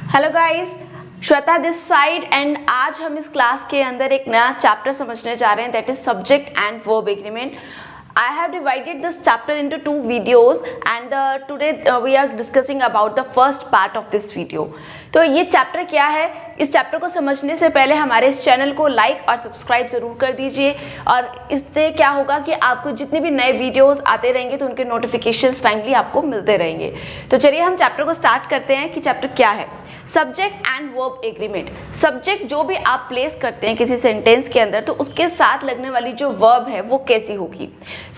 Hello guys, Shweta this side and आज हम इस क्लास के अंदर एक नया चैप्टर समझने जा रहे हैं, that is subject and verb agreement. I have divided this chapter into two videos and today we are discussing about the first part of this video. तो ये चैप्टर क्या है, इस चैप्टर को समझने से पहले हमारे इस चैनल को लाइक और सब्सक्राइब ज़रूर कर दीजिए. और इससे क्या होगा कि आपको जितने भी नए वीडियोस आते रहेंगे तो उनके नोटिफिकेशंस टाइमली आपको मिलते रहेंगे. तो चलिए हम चैप्टर को स्टार्ट करते हैं कि चैप्टर क्या है. Subject and verb agreement. Subject जो भी आप प्लेस करते हैं किसी सेंटेंस के अंदर तो उसके साथ लगने वाली जो वर्ब है वो कैसी होगी.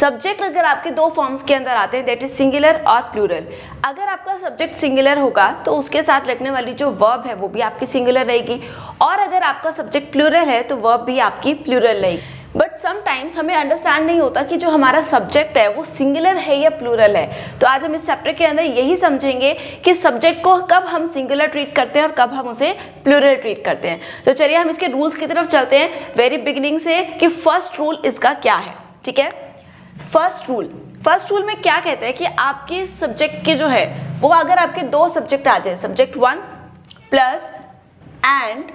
सब्जेक्ट अगर आपके दो फॉर्म्स के अंदर आते हैं, दैट इज सिंगुलर और प्लूरल. अगर आपका सब्जेक्ट सिंगुलर होगा तो उसके साथ लगने वाली जो वर्ब है वो भी आपकी सिंगुलर रहेगी, और अगर आपका सब्जेक्ट प्लूरल है तो वर्ब भी आपकी प्लूरल रहेगी. बट समटाइम्स हमें अंडरस्टैंड नहीं होता कि जो हमारा सब्जेक्ट है वो सिंगुलर है या प्लूरल है. तो आज हम इस चैप्टर के अंदर यही समझेंगे कि सब्जेक्ट को कब हम सिंगुलर ट्रीट करते हैं और कब हम उसे प्लूरल ट्रीट करते हैं. तो चलिए हम इसके रूल्स की तरफ चलते हैं वेरी बिगिनिंग से कि फर्स्ट रूल इसका क्या है. ठीक है, फर्स्ट रूल में क्या कहते हैं कि आपके सब्जेक्ट के जो है वो अगर आपके दो सब्जेक्ट आ जाए, subject 1 plus and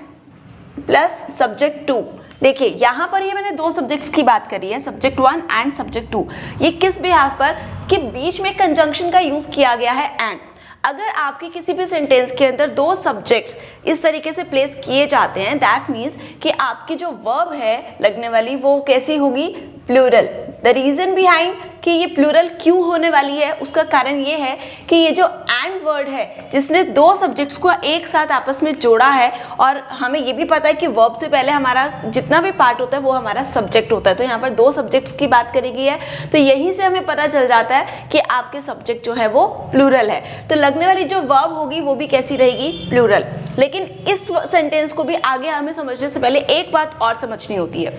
plus subject 2. देखिए यहाँ पर ये मैंने दो सब्जेक्ट्स की बात करी है, सब्जेक्ट 1 एंड सब्जेक्ट 2. ये किस बिहाफ पर कि बीच में कंजंक्शन का यूज किया गया है एंड. अगर आपके किसी भी सेंटेंस के अंदर दो सब्जेक्ट्स इस तरीके से प्लेस किए जाते हैं, दैट मीन्स कि आपकी जो वर्ब है लगने वाली वो कैसी होगी, प्लूरल. द रीजन बिहाइंड कि ये प्लूरल क्यों होने वाली है, उसका कारण ये है कि ये जो एंड वर्ड है जिसने दो सब्जेक्ट्स को एक साथ आपस में जोड़ा है, और हमें ये भी पता है कि वर्ब से पहले हमारा जितना भी पार्ट होता है वो हमारा सब्जेक्ट होता है. तो यहाँ पर दो सब्जेक्ट्स की बात करी गई है, तो यहीं से हमें पता चल जाता है कि आपके सब्जेक्ट जो है वो प्लूरल है. तो लगने वाली जो वर्ब होगी वो भी कैसी रहेगी, प्लूरल. लेकिन इस सेंटेंस को भी आगे हमें समझने से पहले एक बात और समझनी होती है.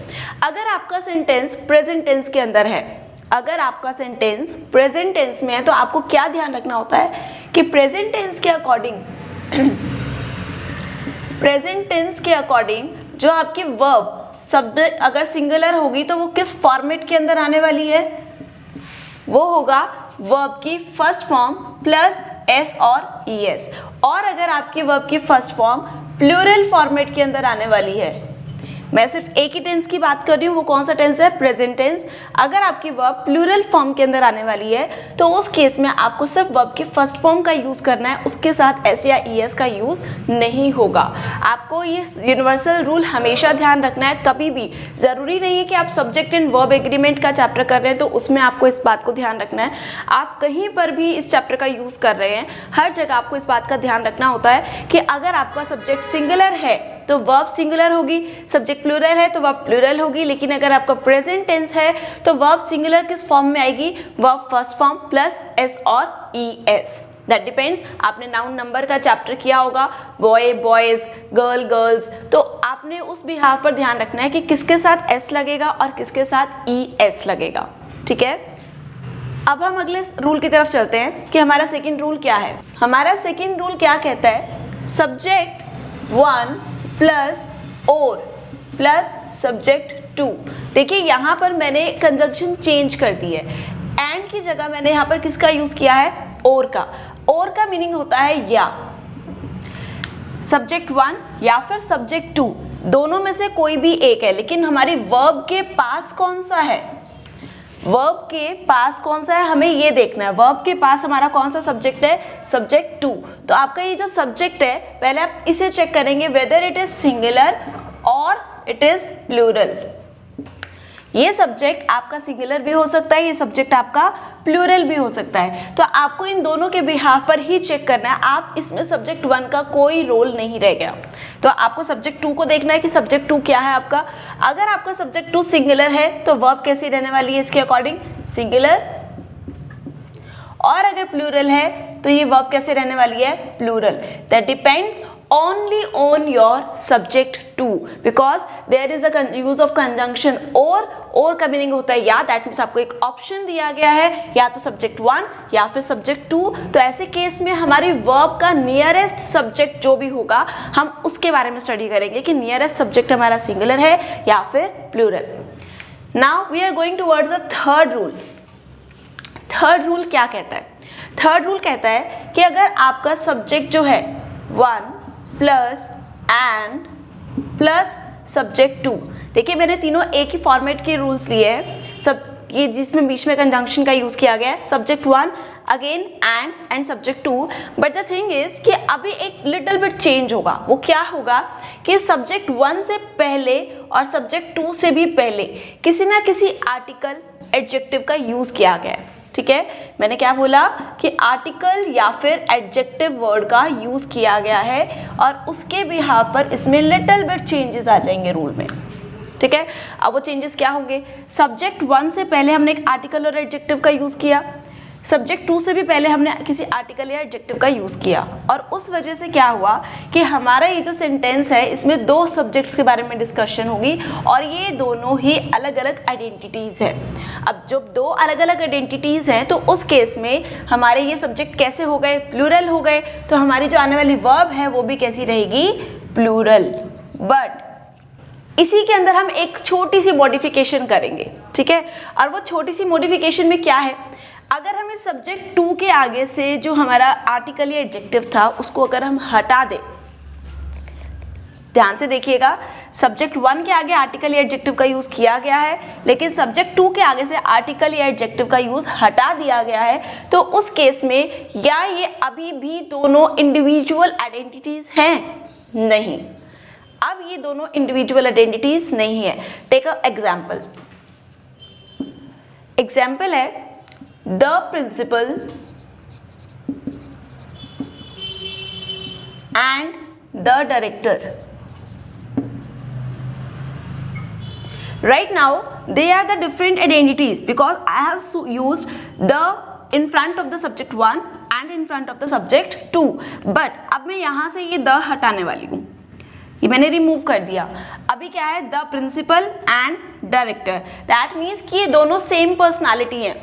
अगर आपका सेंटेंस प्रेजेंट टेंस के अंदर है, अगर आपका सेंटेंस प्रेजेंट टेंस में है तो आपको क्या ध्यान रखना होता है कि प्रेजेंट टेंस के अकॉर्डिंग जो आपकी वर्ब सब्जेक्ट अगर सिंगुलर होगी तो वो किस फॉर्मेट के अंदर आने वाली है, वो होगा वर्ब की फर्स्ट फॉर्म प्लस एस और ईएस. और अगर आपकी वर्ब की फर्स्ट फॉर्म प्लूरल फॉर्मेट के अंदर आने वाली है, मैं सिर्फ एक ही टेंस की बात कर रही हूँ, वो कौन सा टेंस है, प्रेजेंट टेंस. अगर आपकी वर्ब प्लूरल फॉर्म के अंदर आने वाली है तो उस केस में आपको सिर्फ वर्ब की फर्स्ट फॉर्म का यूज करना है, उसके साथ एस या ईएस का यूज नहीं होगा. आपको ये यूनिवर्सल रूल हमेशा ध्यान रखना है. कभी भी जरूरी नहीं है कि आप सब्जेक्ट एंड वर्ब एग्रीमेंट का चैप्टर कर रहे हैं तो उसमें आपको इस बात को ध्यान रखना है. आप कहीं पर भी इस चैप्टर का यूज कर रहे हैं, हर जगह आपको इस बात का ध्यान रखना होता है कि अगर आपका सब्जेक्ट सिंगुलर है तो वर्ब सिंगुलर होगी, सब्जेक्ट प्लूरल है तो वर्ब प्लूरल होगी. लेकिन अगर आपका प्रेजेंट टेंस है तो वर्ब सिंगुलर किस फॉर्म में आएगी, verb first form plus S और ईएस. That depends. आपने नाउन नंबर का चैप्टर किया होगा, बॉय बॉयज, गर्ल गर्ल्स, तो आपने उस बिहाफ पर ध्यान रखना है कि किसके साथ एस लगेगा और किसके साथ ईएस लगेगा. ठीक है, अब हम अगले रूल की तरफ चलते हैं कि हमारा सेकेंड रूल क्या है. हमारा सेकेंड रूल क्या कहता है, सब्जेक्ट 1 प्लस और प्लस सब्जेक्ट 2. देखिए यहाँ पर मैंने कंजंक्शन चेंज कर दी है, एंड की जगह मैंने यहाँ पर किसका यूज किया है, और का. और का मीनिंग होता है या सब्जेक्ट 1 या फिर सब्जेक्ट 2, दोनों में से कोई भी एक है. लेकिन हमारी वर्ब के पास कौन सा है, वर्ब के पास कौन सा है हमें ये देखना है. वर्ब के पास हमारा कौन सा सब्जेक्ट है, सब्जेक्ट 2. तो आपका ये जो सब्जेक्ट है पहले आप इसे चेक करेंगे वेदर इट इज सिंगुलर और इट इज प्लूरल. ये सब्जेक्ट आपका सिंगुलर भी हो सकता है, ये सब्जेक्ट आपका प्लूरल भी हो सकता है. तो आपको इन दोनों के बिहाफ पर ही चेक करना है. आप इसमें सब्जेक्ट 1 का कोई रोल नहीं रह गया. तो आपको सब्जेक्ट 2 को देखना है कि सब्जेक्ट 2 क्या है आपका. अगर आपका सब्जेक्ट 2 सिंगुलर है तो वर्ब कैसी रहने वाली है इसके अकॉर्डिंग, सिंगुलर. और अगर प्लूरल है तो ये वर्ब कैसे रहने वाली है, plural. That depends only on your subject 2 because there is a use of conjunction और का मीनिंग होता है या. दैट मीन्स आपको एक ऑप्शन दिया गया है या तो सब्जेक्ट 1 या फिर सब्जेक्ट 2. तो ऐसे केस में हमारी वर्ब का नियरेस्ट सब्जेक्ट जो भी होगा हम उसके बारे में स्टडी करेंगे कि नियरेस्ट सब्जेक्ट हमारा सिंगुलर है या फिर plural. Now we are going towards the third rule. Third rule क्या कहता है, थर्ड रूल कहता है कि अगर आपका सब्जेक्ट जो है 1 plus and plus subject two. देखिए मैंने तीनों एक ही फॉर्मेट के रूल्स लिए हैं, सब ये जिसमें बीच में कंजंक्शन का यूज किया गया है, subject one again and subject two. But the thing is कि अभी एक लिटिल बिट चेंज होगा। वो क्या होगा कि सब्जेक्ट वन से पहले और सब्जेक्ट टू से भी पहले किसी ना किसी आर्टिकल एडजेक्टिव का यूज किया गया है। ठीक है, मैंने क्या बोला कि आर्टिकल या फिर एडजेक्टिव वर्ड का यूज किया गया है और उसके बिहाफ पर इसमें लिटिल बिट चेंजेस आ जाएंगे रूल में। ठीक है, अब वो चेंजेस क्या होंगे, सब्जेक्ट वन से पहले हमने एक आर्टिकल और एडजेक्टिव का यूज किया, सब्जेक्ट टू से भी पहले हमने किसी आर्टिकल या एडजेक्टिव का यूज किया, और उस वजह से क्या हुआ कि हमारा ये जो सेंटेंस है इसमें दो सब्जेक्ट्स के बारे में डिस्कशन होगी और ये दोनों ही अलग अलग आइडेंटिटीज है। अब जब दो अलग अलग आइडेंटिटीज हैं तो उस केस में हमारे ये सब्जेक्ट कैसे हो गए, प्लूरल हो गए, तो हमारी जो आने वाली वर्ब है वो भी कैसी रहेगी, प्लूरल। बट इसी के अंदर हम एक छोटी सी मॉडिफिकेशन करेंगे। ठीक है, और वो छोटी सी मॉडिफिकेशन में क्या है, अगर हम इस सब्जेक्ट टू के आगे से जो हमारा आर्टिकल या एडजेक्टिव था उसको अगर हम हटा दें, ध्यान से देखिएगा, सब्जेक्ट वन के आगे आर्टिकल या एडजेक्टिव का यूज किया गया है लेकिन सब्जेक्ट टू के आगे से आर्टिकल या एडजेक्टिव का यूज हटा दिया गया है, तो उस केस में या ये अभी भी दोनों इंडिविजुअल आइडेंटिटीज हैं, नहीं, अब ये दोनों इंडिविजुअल आइडेंटिटीज नहीं है। टेक अ एग्जाम्पल, एग्जाम्पल है the principal and the director. Right now they are the different identities because I have used the in front of the subject 1 and in front of the subject 2, but अब मैं यहाँ से ये the हटाने वाली हूँ, ये मैंने रिमूव कर दिया। अभी क्या है, the principal and director, that means कि ये दोनों सेम पर्सनालिटी हैं,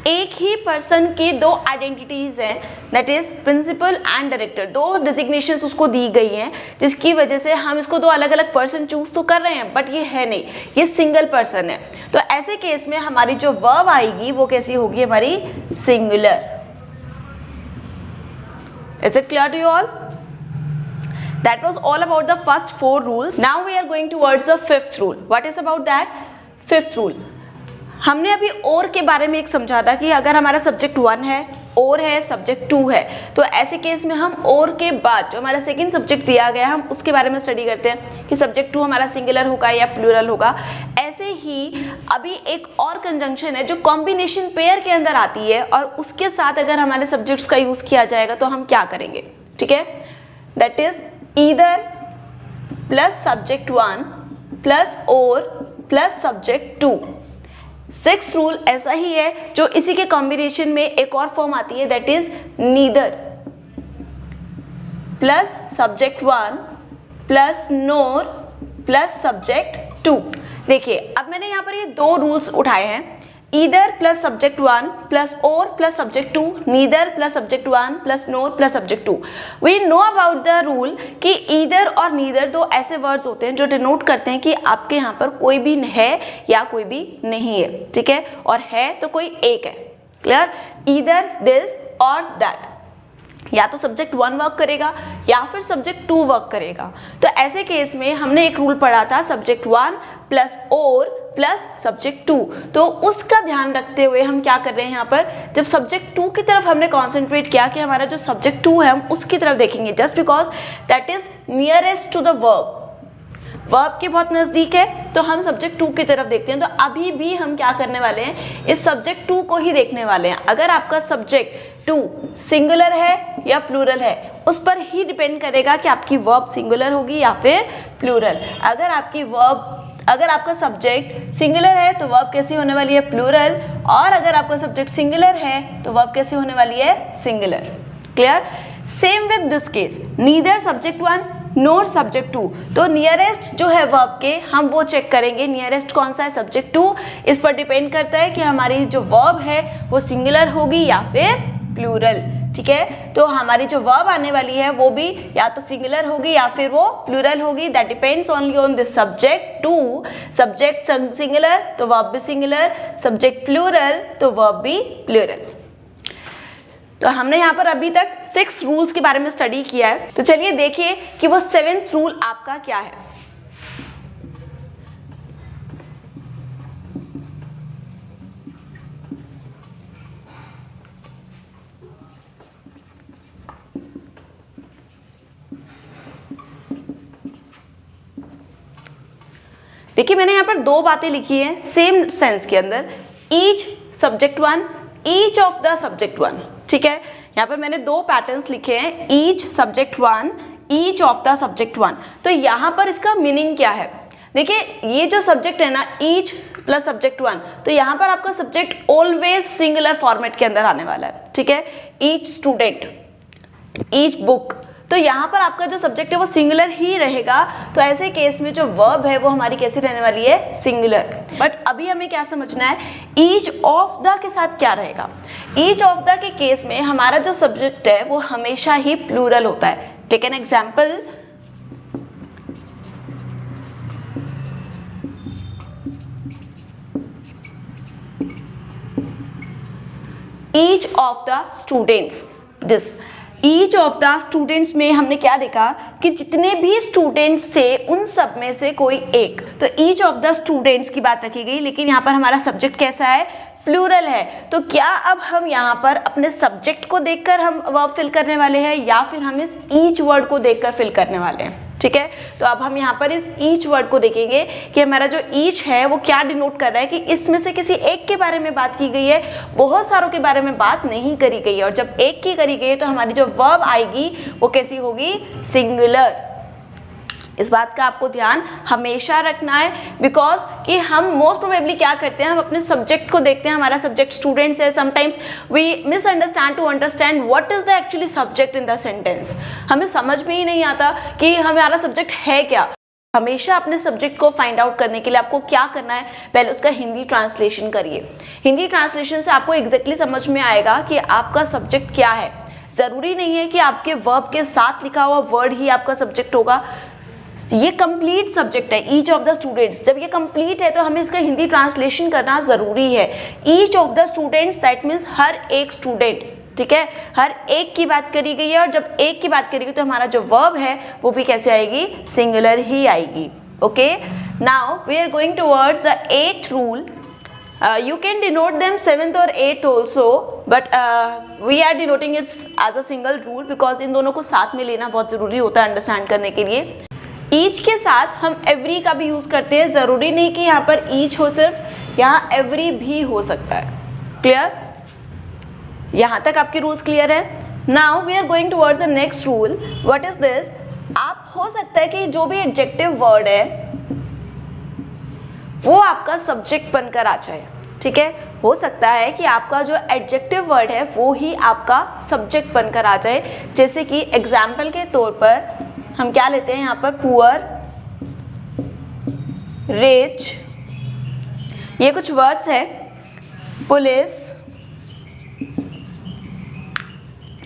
एक ही पर्सन की दो आइडेंटिटीज हैं, that is principal and director, दो डिजिग्नेशंस उसको दी गई हैं जिसकी वजह से हम इसको दो अलग अलग पर्सन चूज तो कर रहे हैं बट ये है नहीं, ये सिंगल पर्सन है। तो ऐसे केस में हमारी जो वर्ब आएगी वो कैसी होगी, हमारी singular. Is it clear to you all? That was all about the first 4 rules. Now we are going towards the 5th rule. What is about that? 5th rule. हमने अभी और के बारे में एक समझा था कि अगर हमारा सब्जेक्ट 1 है, और है, सब्जेक्ट 2 है, तो ऐसे केस में हम और के बाद जो हमारा सेकंड सब्जेक्ट दिया गया है हम उसके बारे में स्टडी करते हैं कि सब्जेक्ट 2 हमारा सिंगुलर होगा या प्लूरल होगा। ऐसे ही अभी एक और कंजंक्शन है जो कॉम्बिनेशन पेयर के अंदर आती है और उसके साथ अगर हमारे सब्जेक्ट्स का यूज किया जाएगा तो हम क्या करेंगे, ठीक है, that is either plus subject 1 plus और प्लस सब्जेक्ट 2। 6th रूल ऐसा ही है जो इसी के कॉम्बिनेशन में एक और फॉर्म आती है, that is neither plus subject 1 plus nor plus subject 2। देखिए अब मैंने यहाँ पर ये 2 रूल्स उठाए हैं, ईदर प्लस सब्जेक्ट 1 प्लस और plus subject 2, neither plus subject 1 plus nor plus subject 2। We know about the rule कि ईदर और नीदर दो ऐसे वर्ड्स होते हैं जो डिनोट करते हैं कि आपके यहाँ पर कोई भी है या कोई भी नहीं है, ठीक है, और है तो कोई एक है। क्लियर? ईदर दिस और दैट, या तो सब्जेक्ट 1 वर्क करेगा या फिर सब्जेक्ट 2 वर्क करेगा। तो ऐसे केस में हमने एक रूल पढ़ा था, सब्जेक्ट 1 प्लस और प्लस सब्जेक्ट 2। तो उसका ध्यान रखते हुए हम क्या कर रहे हैं यहाँ पर, जब सब्जेक्ट 2 की तरफ हमने कॉन्सेंट्रेट किया कि हमारा जो सब्जेक्ट 2 है हम उसकी तरफ देखेंगे, just because that is nearest to the verb, verb के बहुत नजदीक है तो हम सब्जेक्ट 2 की तरफ देखते हैं। तो अभी भी हम क्या करने वाले हैं, इस सब्जेक्ट 2 को ही देखने वाले हैं। अगर आपका सब्जेक्ट 2 सिंगुलर है या प्लूरल है उस पर ही डिपेंड करेगा कि आपकी वर्ब सिंगुलर होगी या फिर प्लूरल। अगर आपका सब्जेक्ट सिंगुलर है तो वर्ब कैसी होने वाली है, प्लूरल, और अगर आपका सब्जेक्ट सिंगुलर है तो वर्ब कैसी होने वाली है, singular. Clear? Same with this case, neither subject 1 NOR subject 2। तो नियरेस्ट जो है वर्ब के हम वो चेक करेंगे, नियरेस्ट कौन सा है, सब्जेक्ट 2। इस पर डिपेंड करता है कि हमारी जो वर्ब है वो सिंगुलर होगी या फिर प्लूरल। ठीक है, तो हमारी जो वर्ब आने वाली है वो भी या तो सिंगुलर होगी या फिर वो प्लूरल होगी, that depends only on this subject 2। Subject singular तो वर्ब भी सिंगुलर, सब्जेक्ट प्लूरल तो वर्ब भी प्लूरल। तो हमने यहाँ पर अभी तक 6 रूल्स के बारे में स्टडी किया है, तो चलिए देखिए कि वो 7th रूल आपका क्या है। देखिए मैंने यहाँ पर 2 बातें लिखी हैं सेम सेंस के अंदर, each subject 1, each of the subject 1, ठीक है। यहाँ पर मैंने 2 पैटर्न्स लिखे हैं, each subject 1, each of the subject 1। तो यहाँ पर इसका मीनिंग क्या है, देखिए ये जो सब्जेक्ट है ना, ईच प्लस सब्जेक्ट 1, तो यहाँ पर आपका सब्जेक्ट ऑलवेज सिंगुलर फॉर्मेट के अंदर आने वाला है, ठीक है। ईच स्टूडेंट, ईच बुक, तो यहाँ पर आपका जो सब्जेक्ट है वो सिंगुलर ही रहेगा। तो ऐसे केस में जो वर्ब है वो हमारी कैसी रहने वाली है, सिंगुलर। बट अभी हमें क्या समझना है, ईच ऑफ द के साथ क्या रहेगा। ईच ऑफ द के केस में हमारा जो सब्जेक्ट है वो हमेशा ही प्लूरल होता है। Take an example, each of the students, this each of the students में हमने क्या देखा कि जितने भी स्टूडेंट्स थे उन सब में से कोई एक, तो ईच ऑफ द स्टूडेंट्स की बात रखी गई। लेकिन यहाँ पर हमारा सब्जेक्ट कैसा है, प्लूरल है। तो क्या अब हम यहाँ पर अपने सब्जेक्ट को देखकर हम वर्ब फिल करने वाले हैं या फिर हम इस ईच वर्ड को देखकर फिल करने वाले हैं, ठीक है। तो अब हम यहाँ पर इस ईच वर्ड को देखेंगे कि हमारा जो ईच है वो क्या डिनोट कर रहा है, कि इसमें से किसी एक के बारे में बात की गई है, बहुत सारों के बारे में बात नहीं करी गई है। और जब एक की करी गई है तो हमारी जो वर्ब आएगी वो कैसी होगी, सिंगुलर। इस बात का आपको ध्यान हमेशा रखना है, बिकॉज कि हम मोस्ट प्रोबेबली क्या करते हैं, हम अपने सब्जेक्ट को देखते हैं, हमारा सब्जेक्ट स्टूडेंट्स है, sometimes we misunderstand to understand what is the actually subject in the sentence. हमें समझ में ही नहीं आता कि हमारा सब्जेक्ट है क्या। हमेशा अपने सब्जेक्ट को फाइंड आउट करने के लिए आपको क्या करना है, पहले उसका हिंदी ट्रांसलेशन करिए। हिंदी ट्रांसलेशन से आपको एग्जैक्टली समझ में आएगा कि आपका सब्जेक्ट क्या है। जरूरी नहीं है कि आपके वर्ब के साथ लिखा हुआ वर्ड ही आपका सब्जेक्ट होगा। ये कंप्लीट सब्जेक्ट है, ईच ऑफ द स्टूडेंट्स। जब ये कंप्लीट है तो हमें इसका हिंदी ट्रांसलेशन करना जरूरी है। Each of the students that means हर एक स्टूडेंट, ठीक है, हर एक की बात करी गई है। और जब एक की बात करी गई तो हमारा जो वर्ब है वो भी कैसे आएगी, सिंगुलर ही आएगी। Okay, now we are going towards the 8th rule. You can denote them 7th और 8th also, but we are denoting it as a single rule because इन दोनों को साथ में लेना बहुत ज़रूरी होता है अंडरस्टैंड करने के लिए। ईच के साथ हम एवरी का भी यूज़ करते हैं, ज़रूरी नहीं कि यहाँ पर ईच हो सिर्फ, यहाँ एवरी भी हो सकता है। क्लियर, यहाँ तक आपके रूल्स क्लियर है। Now we are going towards the next rule. What is this, आप हो सकता है कि जो भी एडजेक्टिव वर्ड है वो आपका सब्जेक्ट बनकर आ जाए, ठीक है। हो सकता है कि आपका जो एडजेक्टिव वर्ड है वो ही आपका सब्जेक्ट बनकर आ जाए। जैसे कि एग्जाम्पल के तौर पर हम क्या लेते हैं यहाँ पर, पुअर, रिच, ये कुछ वर्ड्स है, पुलिस।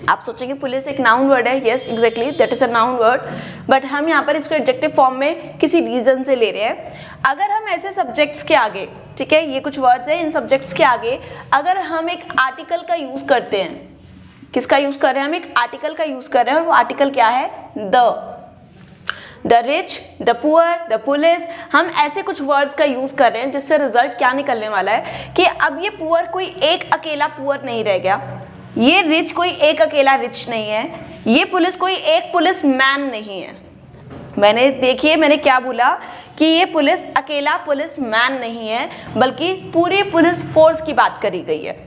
आप सोचेंगे पुलिस एक नाउन वर्ड है, yes exactly that is a noun word, but हम यहाँ पर इसको एडजेक्टिव फॉर्म में किसी रीजन से ले रहे हैं। अगर हम ऐसे सब्जेक्ट्स के आगे, ठीक है, ये कुछ वर्ड्स हैं, इन सब्जेक्ट्स के आगे अगर हम एक आर्टिकल का यूज करते हैं, किसका यूज कर रहे हैं, हम एक आर्टिकल का यूज कर रहे हैं, और वो आर्टिकल क्या है, the rich, the poor, the police. हम ऐसे कुछ वर्ड्स का यूज कर रहे हैं जिससे रिजल्ट क्या निकलने वाला है कि अब ये पुअर कोई एक अकेला पुअर नहीं रह गया, ये रिच कोई एक अकेला रिच नहीं है, ये पुलिस कोई एक पुलिस मैन नहीं है। मैंने देखिए मैंने क्या बोला कि ये पुलिस अकेला पुलिस मैन नहीं है, बल्कि पूरी पुलिस फोर्स की बात करी गई है,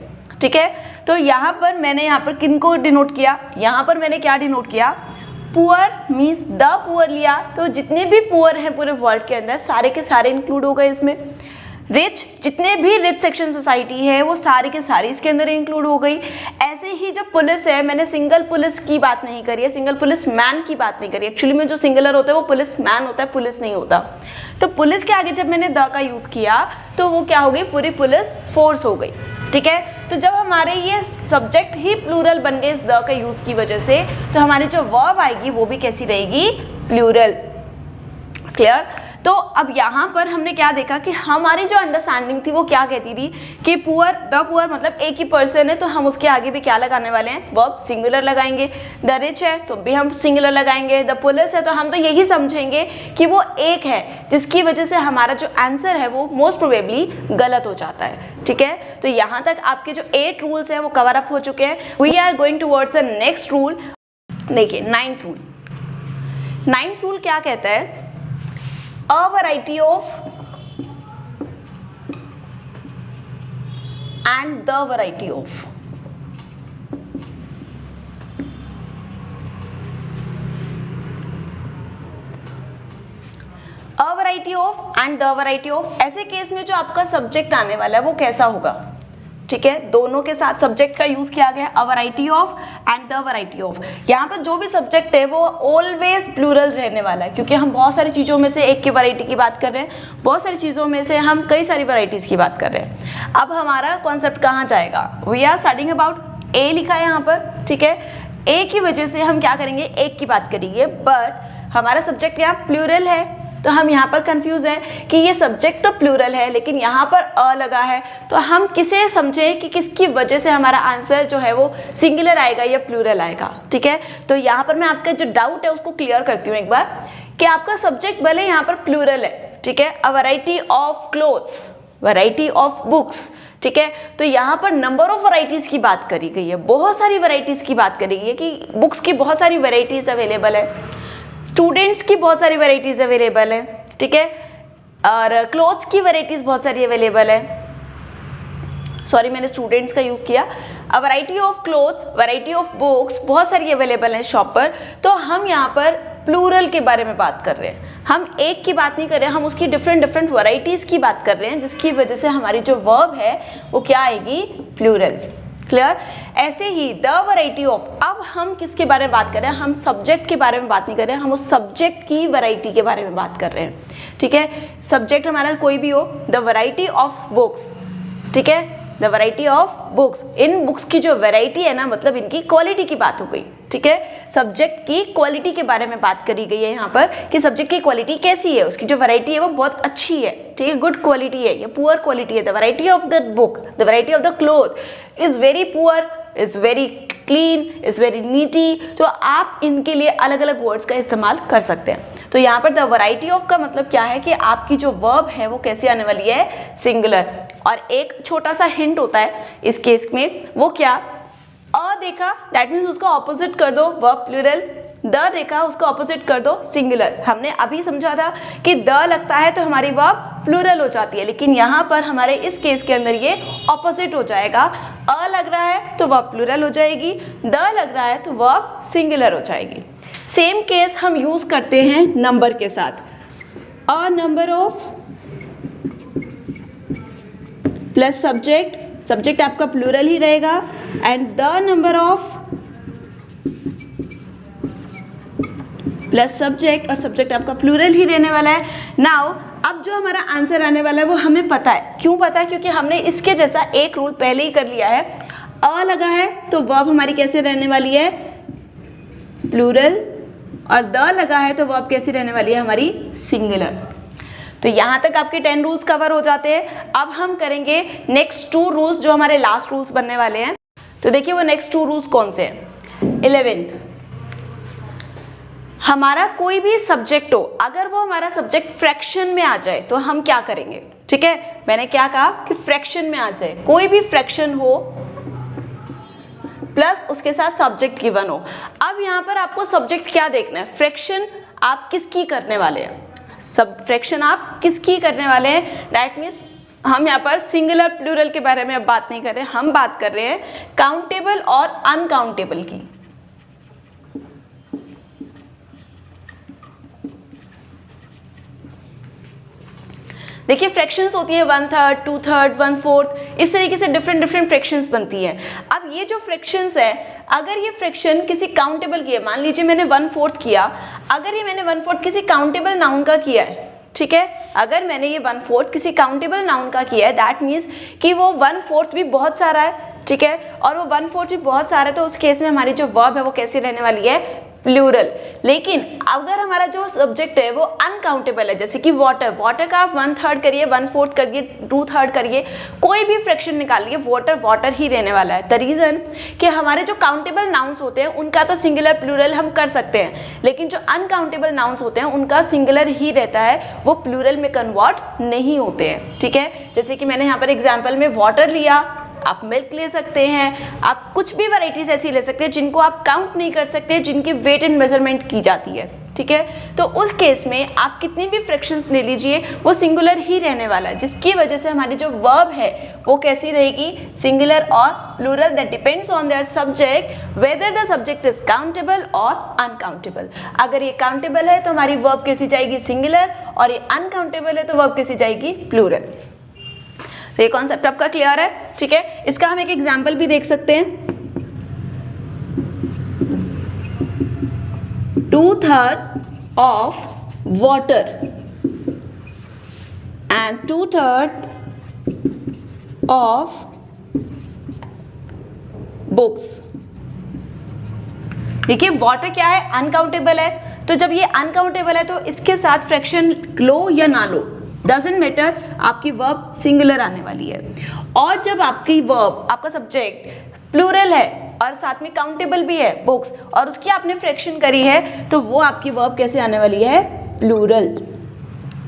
ठीक है। तो यहाँ पर मैंने यहाँ पर किनको डिनोट किया, यहाँ पर मैंने क्या डिनोट किया, पुअर मीन्स द पुअर लिया, तो जितने भी पुअर हैं पूरे वर्ल्ड के अंदर सारे के सारे इंक्लूड हो गए इसमें। रिच, जितने भी रिच सेक्शन सोसाइटी है वो सारी के सारी इसके अंदर इंक्लूड हो गई। ऐसे ही जो पुलिस है, मैंने सिंगल पुलिस की बात नहीं करी है, सिंगल पुलिस मैन की बात नहीं करी। एक्चुअली में जो सिंगुलर होता है वो पुलिस मैन होता है, पुलिस नहीं होता। तो पुलिस के आगे जब मैंने द का यूज़ किया तो वो क्या हो गई, पूरी पुलिस फोर्स हो गई, ठीक है। तो जब हमारे ये सब्जेक्ट ही प्लूरल बन गए इस द का यूज़ की वजह से, तो हमारी जो वर्ब आएगी वो भी कैसी रहेगी, प्लूरल। क्लियर। तो अब यहाँ पर हमने क्या देखा कि हमारी जो अंडरस्टैंडिंग थी वो क्या कहती थी कि पुअर, द पुअर मतलब एक ही पर्सन है तो हम उसके आगे भी क्या लगाने वाले हैं, वर्ब सिंगुलर लगाएंगे। द रिच है तो भी हम सिंगुलर लगाएंगे। द पुलिस है तो हम तो यही समझेंगे कि वो एक है, जिसकी वजह से हमारा जो आंसर है वो मोस्ट प्रोबेबली गलत हो जाता है। ठीक है, तो यहाँ तक आपके जो 8 रूल्स हैं वो कवर अप हो चुके हैं। We are going towards the next rule. देखिए 9th रूल। 9th रूल क्या कहता है, a variety of and the variety of. A variety of and the variety of, ऐसे केस में जो आपका सब्जेक्ट आने वाला है वो कैसा होगा। ठीक है, दोनों के साथ सब्जेक्ट का यूज किया गया, अ variety of and the variety of. यहाँ पर जो भी सब्जेक्ट है वो ऑलवेज प्लूरल रहने वाला है, क्योंकि हम बहुत सारी चीज़ों में से एक की वैरायटी की बात कर रहे हैं, बहुत सारी चीज़ों में से हम कई सारी वैरायटीज़ की बात कर रहे हैं। अब हमारा कॉन्सेप्ट कहाँ जाएगा, वी आर स्टार्टिंग अबाउट ए लिखा है यहाँ पर। ठीक है, ए की वजह से हम क्या करेंगे, एक की बात करेंगे, बट हमारा सब्जेक्ट यहाँ प्लूरल है तो हम यहाँ पर कंफ्यूज हैं कि ये सब्जेक्ट तो प्लूरल है लेकिन यहाँ पर अ लगा है, तो हम किसे समझें कि किसकी वजह से हमारा आंसर जो है वो सिंगुलर आएगा या प्लूरल आएगा। ठीक है, तो यहाँ पर मैं आपका जो डाउट है उसको क्लियर करती हूँ एक बार, कि आपका सब्जेक्ट भले यहाँ पर प्लूरल है, ठीक है, a variety of clothes, variety of books. ठीक है, तो यहाँ पर नंबर ऑफ वैरायटीज की बात करी गई है, बहुत सारी वैरायटीज की बात करी गई है कि बुक्स की बहुत सारी वैरायटीज अवेलेबल है, स्टूडेंट्स की बहुत सारी वैरायटीज अवेलेबल है। ठीक है, और क्लोथ्स की वैरायटीज बहुत सारी अवेलेबल है, सॉरी मैंने स्टूडेंट्स का यूज किया। अ variety of clothes, variety of books बहुत सारी अवेलेबल है शॉप पर। तो हम यहाँ पर प्लूरल के बारे में बात कर रहे हैं, हम एक की बात नहीं कर रहे हैं, हम उसकी डिफरेंट वैरायटीज की बात कर रहे हैं, जिसकी वजह से हमारी जो वर्ब है वो क्या आएगी, प्लूरल। क्लियर। ऐसे ही द वैरायटी ऑफ, अब हम किसके बारे में बात कर रहे हैं, हम सब्जेक्ट के बारे में बात नहीं कर रहे हैं, हम उस सब्जेक्ट की वैरायटी के बारे में बात कर रहे हैं। ठीक है, सब्जेक्ट हमारा कोई भी हो, द वैरायटी ऑफ बुक्स। ठीक है, the variety of books, in books की जो वैरायटी है ना, मतलब इनकी क्वालिटी की बात हो गई। ठीक है, सब्जेक्ट की क्वालिटी के बारे में बात करी गई है यहाँ पर कि सब्जेक्ट की क्वालिटी कैसी है, उसकी जो वैरायटी है वो बहुत अच्छी है। ठीक है, गुड क्वालिटी है या पुअर क्वालिटी है। The variety of the book, the variety of the cloth is very poor, is very clean, is very neat. तो आप इनके लिए अलग अलग वर्ड्स का इस्तेमाल कर सकते हैं। तो यहाँ पर द वैरायटी ऑफ का मतलब क्या है कि आपकी जो वर्ब है वो कैसे आने वाली है, सिंगुलर। और एक छोटा सा हिंट होता है इस केस में, वो क्या, अ देखा दैट मीन्स उसका ऑपोजिट कर दो वर्ब प्लूरल, द देखा उसका ऑपोजिट कर दो सिंगुलर। हमने अभी समझा था कि द लगता है तो हमारी वर्ब प्लूरल हो जाती है, लेकिन यहाँ पर हमारे इस केस के अंदर ये ऑपोजिट हो जाएगा। अ लग रहा है तो वर्ब प्लूरल हो जाएगी, द लग रहा है तो वर्ब सिंगुलर हो जाएगी। सेम केस हम यूज करते हैं नंबर के साथ, a number of plus subject, subject आपका प्लूरल ही रहेगा, and the number of plus subject, और सब्जेक्ट आपका प्लूरल ही रहने वाला है। नाउ अब जो हमारा आंसर आने वाला है वो हमें पता है। क्यों पता है, क्योंकि हमने इसके जैसा एक रूल पहले ही कर लिया है। अ लगा है तो वर्ब हमारी कैसे रहने वाली है, प्लूरल, और द लगा है तो वर्ब कैसी रहने वाली है हमारी, सिंगुलर। तो यहाँ तक आपके 10 रूल्स कवर हो जाते हैं। अब हम करेंगे नेक्स्ट 2 रूल्स जो हमारे लास्ट रूल्स बनने वाले हैं। तो देखिए वो नेक्स्ट 2 रूल्स कौन से हैं। 11th, हमारा कोई भी सब्जेक्ट हो, अगर वो हमारा सब्जेक्ट फ्रैक्शन में आ जाए तो हम क्या करेंगे। ठीक है, मैंने क्या कहा कि फ्रैक्शन में आ जाए, कोई भी फ्रैक्शन हो प्लस उसके साथ सब्जेक्ट गिवन हो। अब यहाँ पर आपको सब्जेक्ट क्या देखना है, फ्रैक्शन आप किसकी करने वाले हैं, सब फ्रैक्शन आप किसकी करने वाले हैं। दैट मीन्स हम यहाँ पर सिंगुलर प्लूरल के बारे में अब बात नहीं कर रहे, हम बात कर रहे हैं काउंटेबल और अनकाउंटेबल की। देखिए फ्रैक्शंस होती है 1/3, 2/3, 1/4, इस तरीके से डिफरेंट फ्रैक्शंस बनती हैं। अब ये जो फ्रैक्शंस है, अगर ये फ्रैक्शन किसी काउंटेबल की है, मान लीजिए मैंने 1/4 किया, अगर ये मैंने 1/4 किसी काउंटेबल नाउन का किया है, ठीक है, अगर मैंने ये 1/4 किसी काउंटेबल नाउन का किया है, दैट मीन्स कि वो 1/4 भी बहुत सारा है, ठीक है, और वो 1/4 भी बहुत सारा है, तो उस केस में हमारी जो वर्ब है वो कैसी रहने वाली है, प्लूरल। लेकिन अगर हमारा जो सब्जेक्ट है वो अनकाउंटेबल है, जैसे कि वाटर, वाटर का आप 1/3 करिए, 1/4 करिए, 2/3 करिए, कोई भी फ्रैक्शन निकालिए, वाटर वाटर ही रहने वाला है। द रीज़न कि हमारे जो काउंटेबल नाउन्स होते हैं उनका तो सिंगुलर प्लूरल हम कर सकते हैं, लेकिन जो अनकाउंटेबल नाउन्स होते हैं उनका सिंगुलर ही रहता है, वो प्लूरल में कन्वर्ट नहीं होते हैं। ठीक है, जैसे कि मैंने यहाँ पर एग्जाम्पल में वाटर लिया, आप मिल्क ले सकते हैं, आप कुछ भी वैरायटीज ऐसी ले सकते हैं जिनको आप काउंट नहीं कर सकते, जिनकी वेट एंड मेजरमेंट की जाती है। ठीक है, तो उस केस में आप कितनी भी फ्रैक्शंस ले लीजिए वो सिंगुलर ही रहने वाला है, जिसकी वजह से हमारी जो वर्ब है वो कैसी रहेगी, सिंगुलर और plural, that depends on their subject whether the subject is countable और अनकाउंटेबल। अगर ये काउंटेबल है तो हमारी वर्ब कैसी जाएगी, सिंगुलर, और ये अनकाउंटेबल है तो वर्ब कैसी जाएगी, प्लूरल। तो ये कॉन्सेप्ट आपका क्लियर है। ठीक है, इसका हम एक एग्जाम्पल भी देख सकते हैं। 2/3 of water and 2/3 of books। देखिए वाटर क्या है, अनकाउंटेबल है, तो जब ये अनकाउंटेबल है तो इसके साथ फ्रैक्शन लो या ना लो, डजेंट मैटर, आपकी वर्ब सिंगुलर आने वाली है। और जब आपकी वर्ब, आपका सब्जेक्ट प्लूरल है और साथ में काउंटेबल भी है, बुक्स, और उसकी आपने फ्रैक्शन करी है, तो वो आपकी वर्ब कैसे आने वाली है, प्लूरल।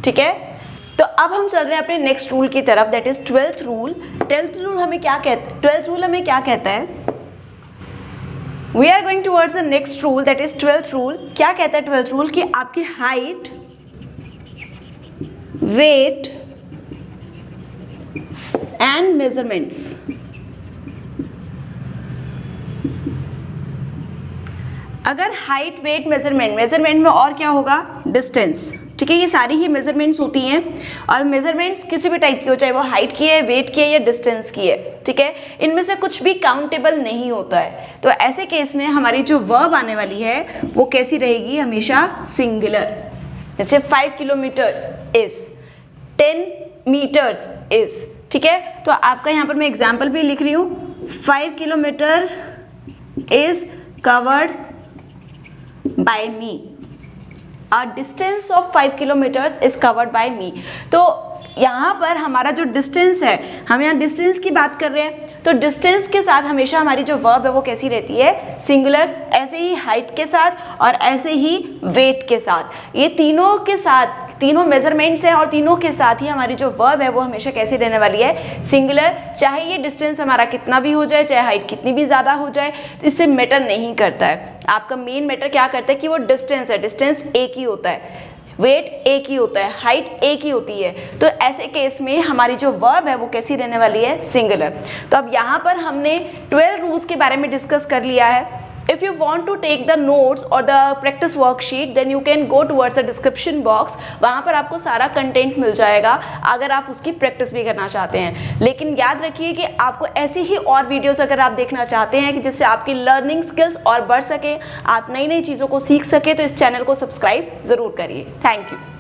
ठीक है, तो अब हम चल रहे हैं अपने नेक्स्ट रूल की तरफ, that is 12th rule. 12th rule हमें क्या कहता है, 12th रूल हमें क्या कहता है, we are going towards the next rule, that is 12th rule. क्या कहता है 12th रूल, कि आपकी हाइट, वेट एंड मेजरमेंट्स, अगर हाइट, वेट, मेजरमेंट, मेजरमेंट में और क्या होगा, डिस्टेंस। ठीक है, ये सारी ही मेजरमेंट्स होती हैं, और मेजरमेंट्स किसी भी टाइप की हो, चाहे वो हाइट की है, वेट की है या डिस्टेंस की है। ठीक है, इनमें से कुछ भी काउंटेबल नहीं होता है, तो ऐसे केस में हमारी जो वर्ब आने वाली है वो कैसी रहेगी, हमेशा सिंगुलर। जैसे 5 किलोमीटर्स इज, 10 मीटर्स इज। ठीक है, तो आपका यहाँ पर मैं एग्जाम्पल भी लिख रही हूँ, 5 kilometre is covered by me, a distance of 5 kilometers is covered by me। तो यहाँ पर हमारा जो डिस्टेंस है, हम यहाँ डिस्टेंस की बात कर रहे हैं, तो डिस्टेंस के साथ हमेशा हमारी जो वर्ब है वो कैसी रहती है, सिंगुलर। ऐसे ही हाइट के साथ और ऐसे ही वेट के साथ, ये तीनों के साथ, तीनों मेजरमेंट्स हैं और तीनों के साथ ही हमारी जो वर्ब है वो हमेशा कैसी रहने वाली है, सिंगुलर। चाहे ये डिस्टेंस हमारा कितना भी हो जाए, चाहे हाइट कितनी भी ज़्यादा हो जाए, इससे मैटर नहीं करता है। आपका मेन मैटर क्या करता है कि वो डिस्टेंस है, डिस्टेंस एक ही होता है, वेट एक ही होता है, हाइट एक ही होती है। तो ऐसे केस में हमारी जो वर्ब है वो कैसी रहने वाली है, सिंगुलर। तो अब यहाँ पर हमने 12 रूल्स के बारे में डिस्कस कर लिया है। If you want to take the notes or the practice worksheet, then you can go towards the description box। वहाँ पर आपको सारा कंटेंट मिल जाएगा अगर आप उसकी प्रैक्टिस भी करना चाहते हैं। लेकिन याद रखिए कि आपको ऐसी ही और वीडियोस अगर आप देखना चाहते हैं कि जिससे आपकी लर्निंग स्किल्स और बढ़ सके, आप नई नई चीज़ों को सीख सके, तो इस चैनल को सब्सक्राइब ज़रूर करिए। Thank you.